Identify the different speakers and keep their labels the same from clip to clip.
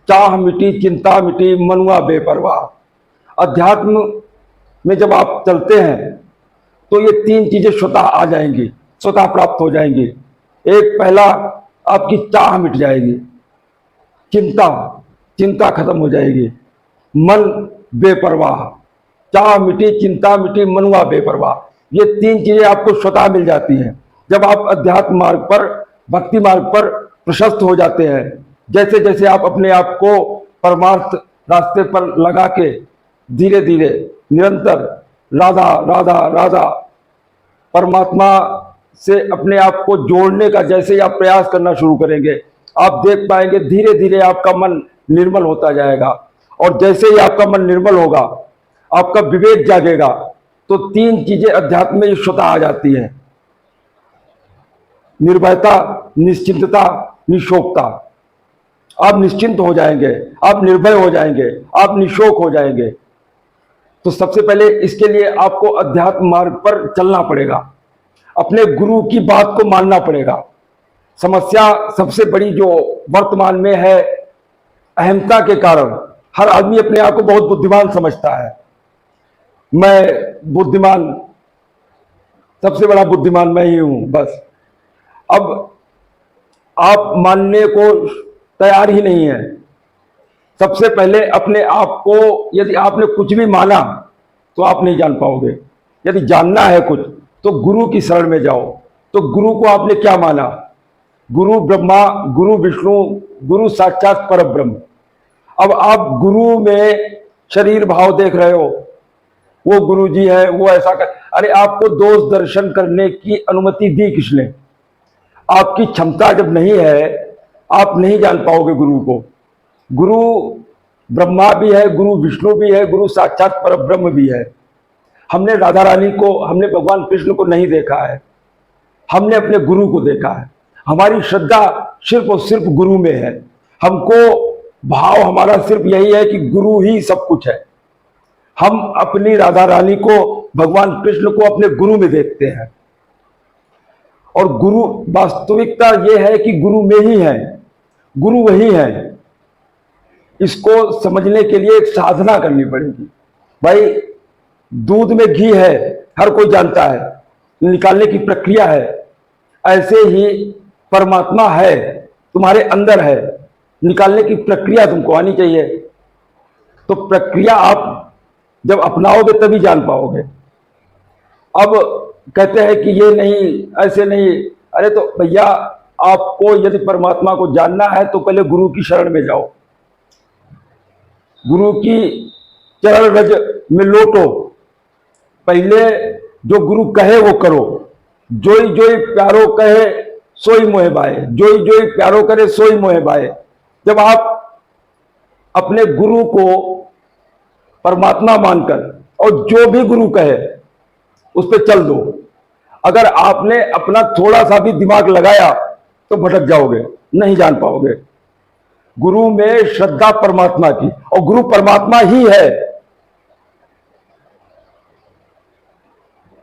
Speaker 1: चाह मिटी, चिंता मिटी, मनुआ बेपरवाह। अध्यात्म में जब आप चलते हैं तो ये तीन चीजें स्वतः आ जाएंगी, स्वतः प्राप्त हो जाएंगी। एक, पहला, आपकी चाह मिट जाएगी, चिंता चिंता खत्म हो जाएगी, मन बेपरवाह। चाह मिटी, चिंता मिटी, मनुआ बेपरवाह। ये तीन चीजें आपको स्वतः मिल जाती हैं जब आप अध्यात्म मार्ग पर, भक्ति मार्ग पर प्रशस्त हो जाते हैं। जैसे जैसे आप अपने आप को परमार्थ रास्ते पर लगा के धीरे धीरे निरंतर राधा राधा राधा परमात्मा से अपने आप को जोड़ने का जैसे ही आप प्रयास करना शुरू करेंगे, आप देख पाएंगे धीरे धीरे आपका मन निर्मल होता जाएगा। और जैसे ही आपका मन निर्मल होगा, आपका विवेक जागेगा, तो तीन चीजें अध्यात्म में स्वतः आ जाती हैं। निर्भयता, निश्चिंतता, निशोकता। आप निश्चिंत हो जाएंगे, आप निर्भय हो जाएंगे, आप निशोक हो जाएंगे। तो सबसे पहले इसके लिए आपको अध्यात्म मार्ग पर चलना पड़ेगा, अपने गुरु की बात को मानना पड़ेगा। समस्या सबसे बड़ी जो वर्तमान में है, अहंता के कारण हर आदमी अपने आप को बहुत बुद्धिमान समझता है। मैं बुद्धिमान, सबसे बड़ा बुद्धिमान मैं ही हूं, बस। अब आप मानने को तैयार ही नहीं है। सबसे पहले अपने आप को, यदि आपने कुछ भी माना तो आप नहीं जान पाओगे। यदि जानना है कुछ तो गुरु की शरण में जाओ। तो गुरु को आपने क्या माना? गुरु ब्रह्मा, गुरु विष्णु, गुरु साक्षात परब्रह्म। अब आप गुरु में शरीर भाव देख रहे हो, वो गुरु जी है, वो ऐसा कर। अरे आपको दोष दर्शन करने की अनुमति दी किसने? आपकी क्षमता जब नहीं है, आप नहीं जान पाओगे गुरु को। गुरु ब्रह्मा भी है, गुरु विष्णु भी है, गुरु साक्षात परब्रह्म भी है। हमने राधा रानी को, हमने भगवान कृष्ण को नहीं देखा है, हमने अपने गुरु को देखा है। हमारी श्रद्धा सिर्फ और सिर्फ गुरु में है। हमको भाव हमारा सिर्फ यही है कि गुरु ही सब कुछ है। हम अपनी राधा रानी को, भगवान कृष्ण को अपने गुरु में देखते हैं। और गुरु, वास्तविकता यह है कि गुरु में ही है, गुरु वही है। इसको समझने के लिए एक साधना करनी पड़ेगी। भाई, दूध में घी है, हर कोई जानता है, निकालने की प्रक्रिया है। ऐसे ही परमात्मा है, तुम्हारे अंदर है, निकालने की प्रक्रिया तुमको आनी चाहिए। तो प्रक्रिया आप जब अपनाओगे तभी जान पाओगे। अब कहते हैं कि ये नहीं, ऐसे नहीं। अरे तो भैया, आपको यदि परमात्मा को जानना है तो पहले गुरु की शरण में जाओ, गुरु की चरण रज में लोटो। पहले जो गुरु कहे वो करो। जोई जोई प्यारो कहे सोई मोहे बाए, जोई जोई प्यारो करे सोई मोहे बाए। जब आप अपने गुरु को परमात्मा मानकर और जो भी गुरु कहे उस पर चल दो। अगर आपने अपना थोड़ा सा भी दिमाग लगाया तो भटक जाओगे, नहीं जान पाओगे। गुरु में श्रद्धा परमात्मा की, और गुरु परमात्मा ही है।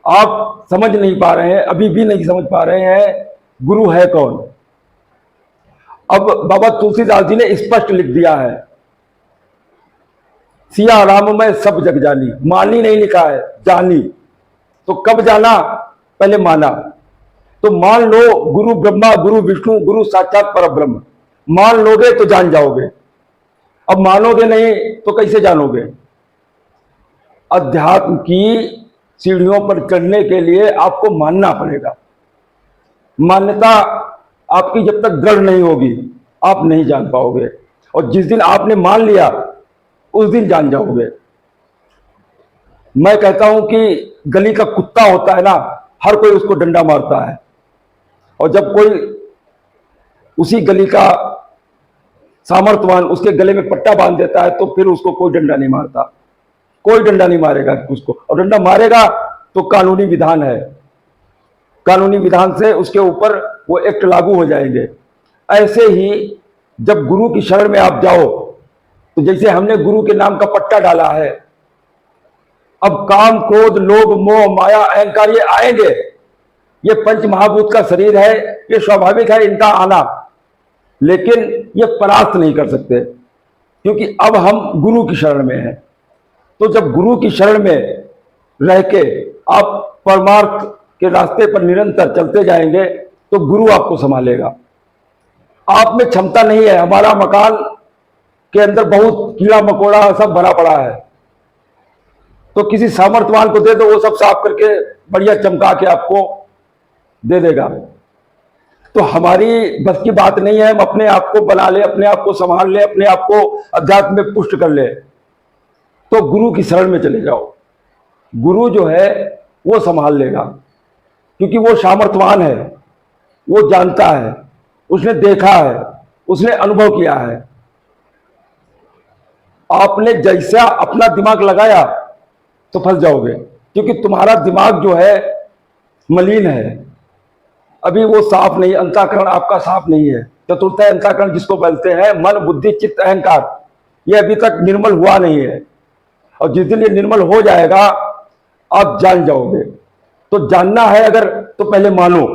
Speaker 1: आप समझ नहीं पा रहे हैं, अभी भी नहीं समझ पा रहे हैं गुरु है कौन। अब बाबा तुलसीदास जी ने स्पष्ट लिख दिया है, सिया राम में सब जग जानी। मानी नहीं लिखा है, जानी। तो कब जाना? पहले माना। तो मान लो गुरु ब्रह्मा, गुरु विष्णु, गुरु साक्षात परब्रह्म। मान लोगे तो जान जाओगे। अब मानोगे नहीं तो कैसे जानोगे? अध्यात्म की सीढ़ियों पर चढ़ने के लिए आपको मानना पड़ेगा। मान्यता आपकी जब तक दृढ़ नहीं होगी, आप नहीं जान पाओगे। और जिस दिन आपने मान लिया, उस दिन जान जाओगे। मैं कहता हूं कि गली का कुत्ता होता है ना, हर कोई उसको डंडा मारता है। और जब कोई उसी गली का सामर्थ्यवान उसके गले में पट्टा बांध देता है तो फिर उसको कोई डंडा नहीं मारता। कोई डंडा नहीं मारेगा उसको, और डंडा मारेगा तो कानूनी विधान है, कानूनी विधान से उसके ऊपर वो एक्ट लागू हो जाएंगे। ऐसे ही जब गुरु की शरण में आप जाओ, तो जैसे हमने गुरु के नाम का पट्टा डाला है, अब काम, क्रोध, लोभ, मोह, माया, अहंकार ये आएंगे। ये पंच महाभूत का शरीर है, ये स्वाभाविक है इनका आना, लेकिन ये परास्त नहीं कर सकते। क्योंकि अब हम गुरु की शरण में हैं। तो जब गुरु की शरण में रह के आप परमार्थ के रास्ते पर निरंतर चलते जाएंगे तो गुरु आपको संभालेगा। आप में क्षमता नहीं है, हमारा मकान के अंदर बहुत कीड़ा मकोड़ा सब भरा पड़ा है, तो किसी सामर्थ्यवान को दे दो, वो सब साफ करके बढ़िया चमका के आपको दे देगा। तो हमारी बस की बात नहीं है, हम अपने आप को बना ले, अपने आप को संभाल ले, अपने आप को अध्यात्म में पुष्ट कर ले। तो गुरु की शरण में चले जाओ, गुरु जो है वो संभाल लेगा, क्योंकि वो सामर्थ्यवान है, वो जानता है, उसने देखा है, उसने अनुभव किया है। आपने जैसा अपना दिमाग लगाया तो फंस जाओगे, क्योंकि तुम्हारा दिमाग जो है मलिन है, अभी वो साफ नहीं, अंतःकरण आपका साफ नहीं है। चतुर्थ अंतःकरण जिसको बोलते हैं मन बुद्धि चित्त अहंकार, ये अभी तक निर्मल हुआ नहीं है। और जिस दिन ये निर्मल हो जाएगा आप जान जाओगे। तो जानना है अगर, तो पहले मानो,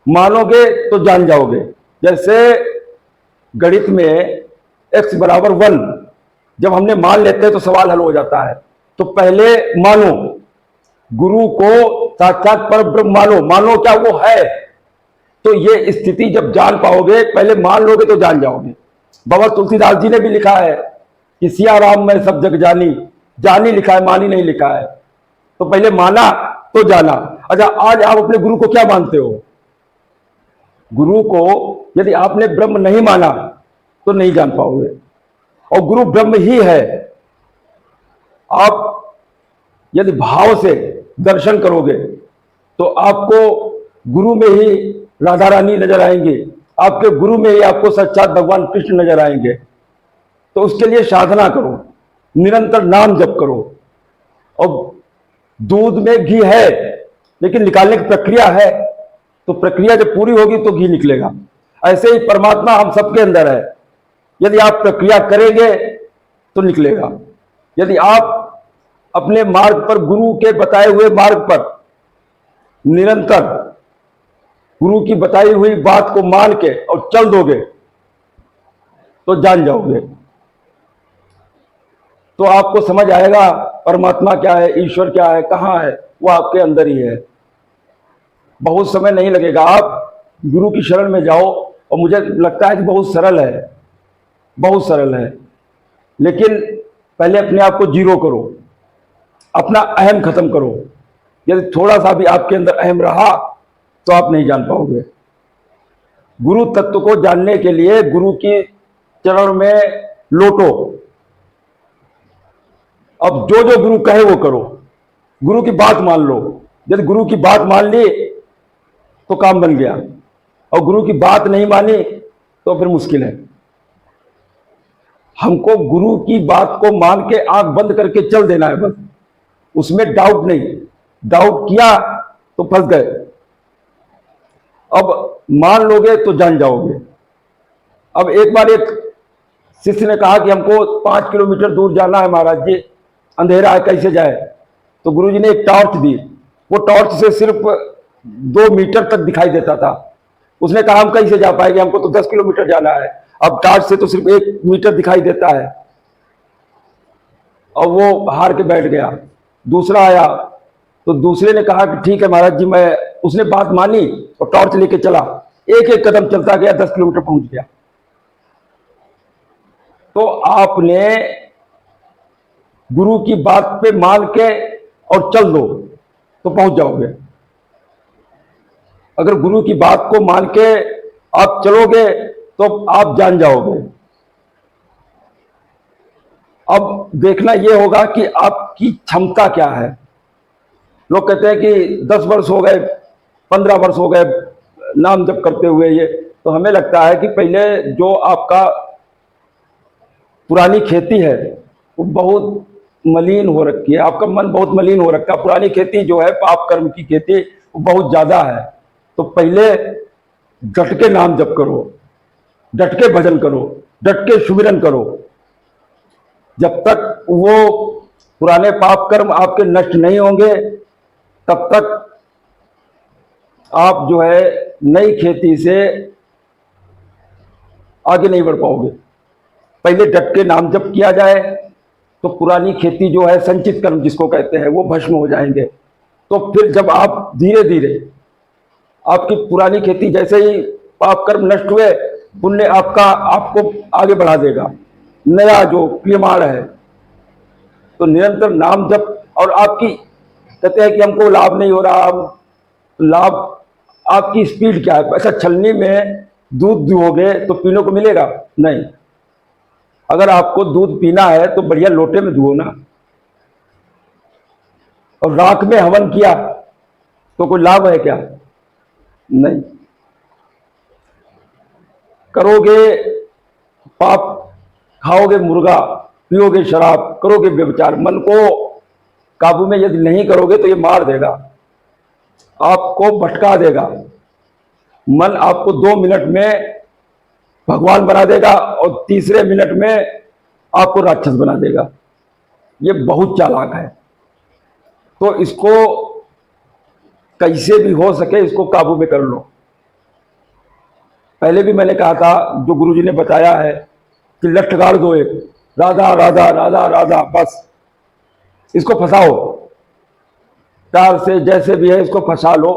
Speaker 1: मानोगे तो जान जाओगे। जैसे गणित में x बराबर 1 जब हमने मान लेते हैं तो सवाल हल हो जाता है। तो पहले मानो, गुरु को साक्षात पर ब्रह्म मानो, मानो क्या वो है। तो ये स्थिति जब जान पाओगे, पहले मान लोगे तो जान जाओगे। बाबा तुलसीदास जी ने भी लिखा है कि सिया राम में सब जग जानी, जानी लिखा है, मानी नहीं लिखा है। तो पहले माना तो जाना। अच्छा, आज आप अपने गुरु को क्या मानते हो? गुरु को यदि आपने ब्रह्म नहीं माना तो नहीं जान पाओगे, और गुरु ब्रह्म ही है। आप यदि भाव से दर्शन करोगे तो आपको गुरु में ही राधा रानी नजर आएंगे, आपके गुरु में ही आपको साक्षात भगवान कृष्ण नजर आएंगे। तो उसके लिए साधना करो, निरंतर नाम जप करो। और दूध में घी है, लेकिन निकालने की प्रक्रिया है, तो प्रक्रिया जब पूरी होगी तो घी निकलेगा। ऐसे ही परमात्मा हम सबके अंदर है, यदि आप प्रक्रिया करेंगे तो निकलेगा। यदि आप अपने मार्ग पर, गुरु के बताए हुए मार्ग पर निरंतर गुरु की बताई हुई बात को मान के और चल दोगे तो जान जाओगे। तो आपको समझ आएगा परमात्मा क्या है, ईश्वर क्या है, कहां है, वो आपके अंदर ही है। बहुत समय नहीं लगेगा, आप गुरु की शरण में जाओ। और मुझे लगता है कि बहुत सरल है, बहुत सरल है। लेकिन पहले अपने आप को जीरो करो, अपना अहम खत्म करो। यदि थोड़ा सा भी आपके अंदर अहम रहा तो आप नहीं जान पाओगे। गुरु तत्व को जानने के लिए गुरु की चरण में लोटो। अब जो जो गुरु कहे वो करो, गुरु की बात मान लो। यदि गुरु की बात मान ली तो काम बन गया, और गुरु की बात नहीं मानी तो फिर मुश्किल है। हमको गुरु की बात को मान के आंख बंद करके चल देना है बस, उसमें डाउट नहीं। डाउट किया तो फंस गए। अब मान लोगे तो जान जाओगे। अब एक बार एक शिष्य ने कहा कि हमको 5 किलोमीटर दूर जाना है महाराज जी, अंधेरा है, कैसे जाए? तो गुरुजी ने एक टॉर्च दी। वो टॉर्च से सिर्फ 2 मीटर तक दिखाई देता था। उसने कहा हम कैसे जा पाएंगे, हमको तो 10 किलोमीटर जाना है। अब टॉर्च से तो सिर्फ 1 मीटर दिखाई देता है। और वो हार के बैठ गया। दूसरा आया तो दूसरे ने कहा कि ठीक है महाराज जी, मैं, उसने बात मानी और टॉर्च लेके चला। एक एक कदम चलता गया, 10 किलोमीटर पहुंच गया। तो आपने गुरु की बात पे मान के और चल दो तो पहुंच जाओगे। अगर गुरु की बात को मान के आप चलोगे तो आप जान जाओगे। अब देखना यह होगा कि आपकी क्षमता क्या है। लोग कहते हैं कि 10 वर्ष हो गए, 15 वर्ष हो गए नाम जप करते हुए, ये तो हमें लगता है कि पहले जो आपका पुरानी खेती है वो बहुत मलिन हो रखी है, आपका मन बहुत मलिन हो रखा है। पुरानी खेती जो है, पाप कर्म की खेती, वो बहुत ज्यादा है। तो पहले डट के नाम जप करो, डट के भजन करो, डट के सुमिरन करो। जब तक वो पुराने पाप कर्म आपके नष्ट नहीं होंगे तब तक आप जो है नई खेती से आगे नहीं बढ़ पाओगे। पहले डट के नाम जप किया जाए तो पुरानी खेती जो है, संचित कर्म जिसको कहते हैं, वो भस्म हो जाएंगे। तो फिर जब आप धीरे धीरे आपकी पुरानी खेती, जैसे ही पाप कर्म नष्ट हुए, पुण्य आपका आपको आगे बढ़ा देगा, नया जो क्रियमाण है। तो निरंतर नाम जप, और आपकी कहते हैं कि हमको लाभ नहीं हो रहा, लाभ आपकी स्पीड क्या है? ऐसा छलनी में दूध दुहोगे तो पीने को मिलेगा नहीं। अगर आपको दूध पीना है तो बढ़िया लोटे में दुहो ना। और राख में हवन किया तो कोई लाभ है क्या? नहीं। करोगे पाप, खाओगे मुर्गा, पियोगे शराब, करोगे व्यभिचार, मन को काबू में यदि नहीं करोगे तो ये मार देगा, आपको भटका देगा। मन आपको 2 मिनट में भगवान बना देगा और तीसरे मिनट में आपको राक्षस बना देगा। ये बहुत चालाक है। तो इसको कैसे भी हो सके इसको काबू में कर लो। पहले भी मैंने कहा था, जो गुरुजी ने बताया है कि लठ गाड़ दो एक, राधा राधा राधा राधा, बस इसको फंसाओ प्यार से, जैसे भी है इसको फंसा लो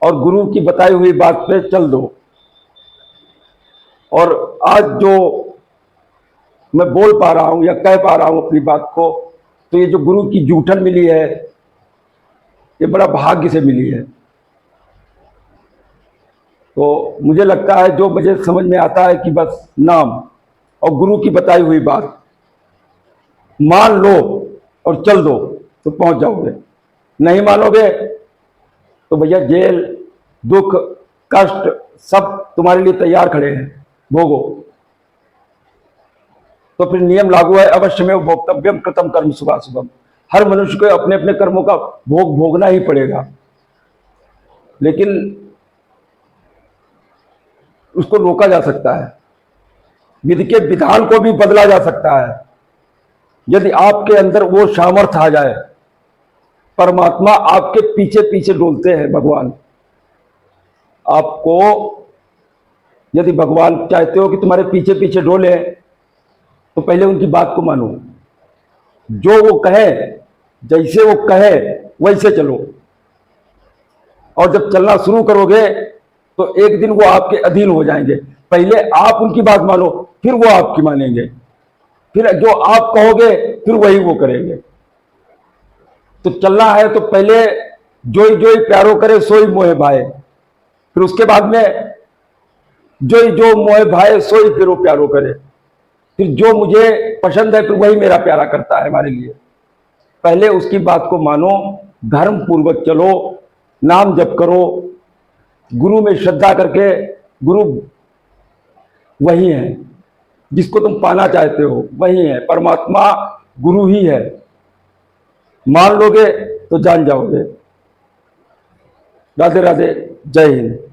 Speaker 1: और गुरु की बताई हुई बात पे चल दो। और आज जो मैं बोल पा रहा हूं या कह पा रहा हूं अपनी बात को, तो ये जो गुरु की जूठन मिली है, ये बड़ा भाग्य से मिली है। तो मुझे लगता है, जो मुझे समझ में आता है कि बस नाम और गुरु की बताई हुई बात मान लो और चल दो तो पहुंच जाओगे। नहीं मानोगे तो भैया जेल, दुख, कष्ट सब तुम्हारे लिए तैयार खड़े हैं, भोगो। तो फिर नियम लागू है, अवश्य में भोक्तव्यम कृतम कर्म शुभाशुभम। हर मनुष्य को अपने अपने कर्मों का भोग भोगना ही पड़ेगा, लेकिन उसको रोका जा सकता है, विधि के विधान को भी बदला जा सकता है, यदि आपके अंदर वो सामर्थ्य आ जाए। परमात्मा आपके पीछे पीछे डोलते हैं। भगवान आपको, यदि भगवान चाहते हो कि तुम्हारे पीछे पीछे डोले, तो पहले उनकी बात को मानो। जो वो कहे, जैसे वो कहे वैसे चलो। और जब चलना शुरू करोगे तो एक दिन वो आपके अधीन हो जाएंगे। पहले आप उनकी बात मानो, फिर वो आपकी मानेंगे, फिर जो आप कहोगे फिर वही वो करेंगे। तो चलना है तो पहले जोई जोई प्यारो करे सोई मोहे भाए, फिर उसके बाद में जोई जो मोहे भाए सोई फिर वो प्यारो करे, फिर जो मुझे पसंद है फिर वही मेरा प्यारा करता है हमारे लिए। पहले उसकी बात को मानो, धर्म पूर्वक चलो, नाम जप करो, गुरु में श्रद्धा करके। गुरु वही है जिसको तुम पाना चाहते हो, वही है परमात्मा, गुरु ही है। मान लोगे तो जान जाओगे। राधे राधे, जय हिंद।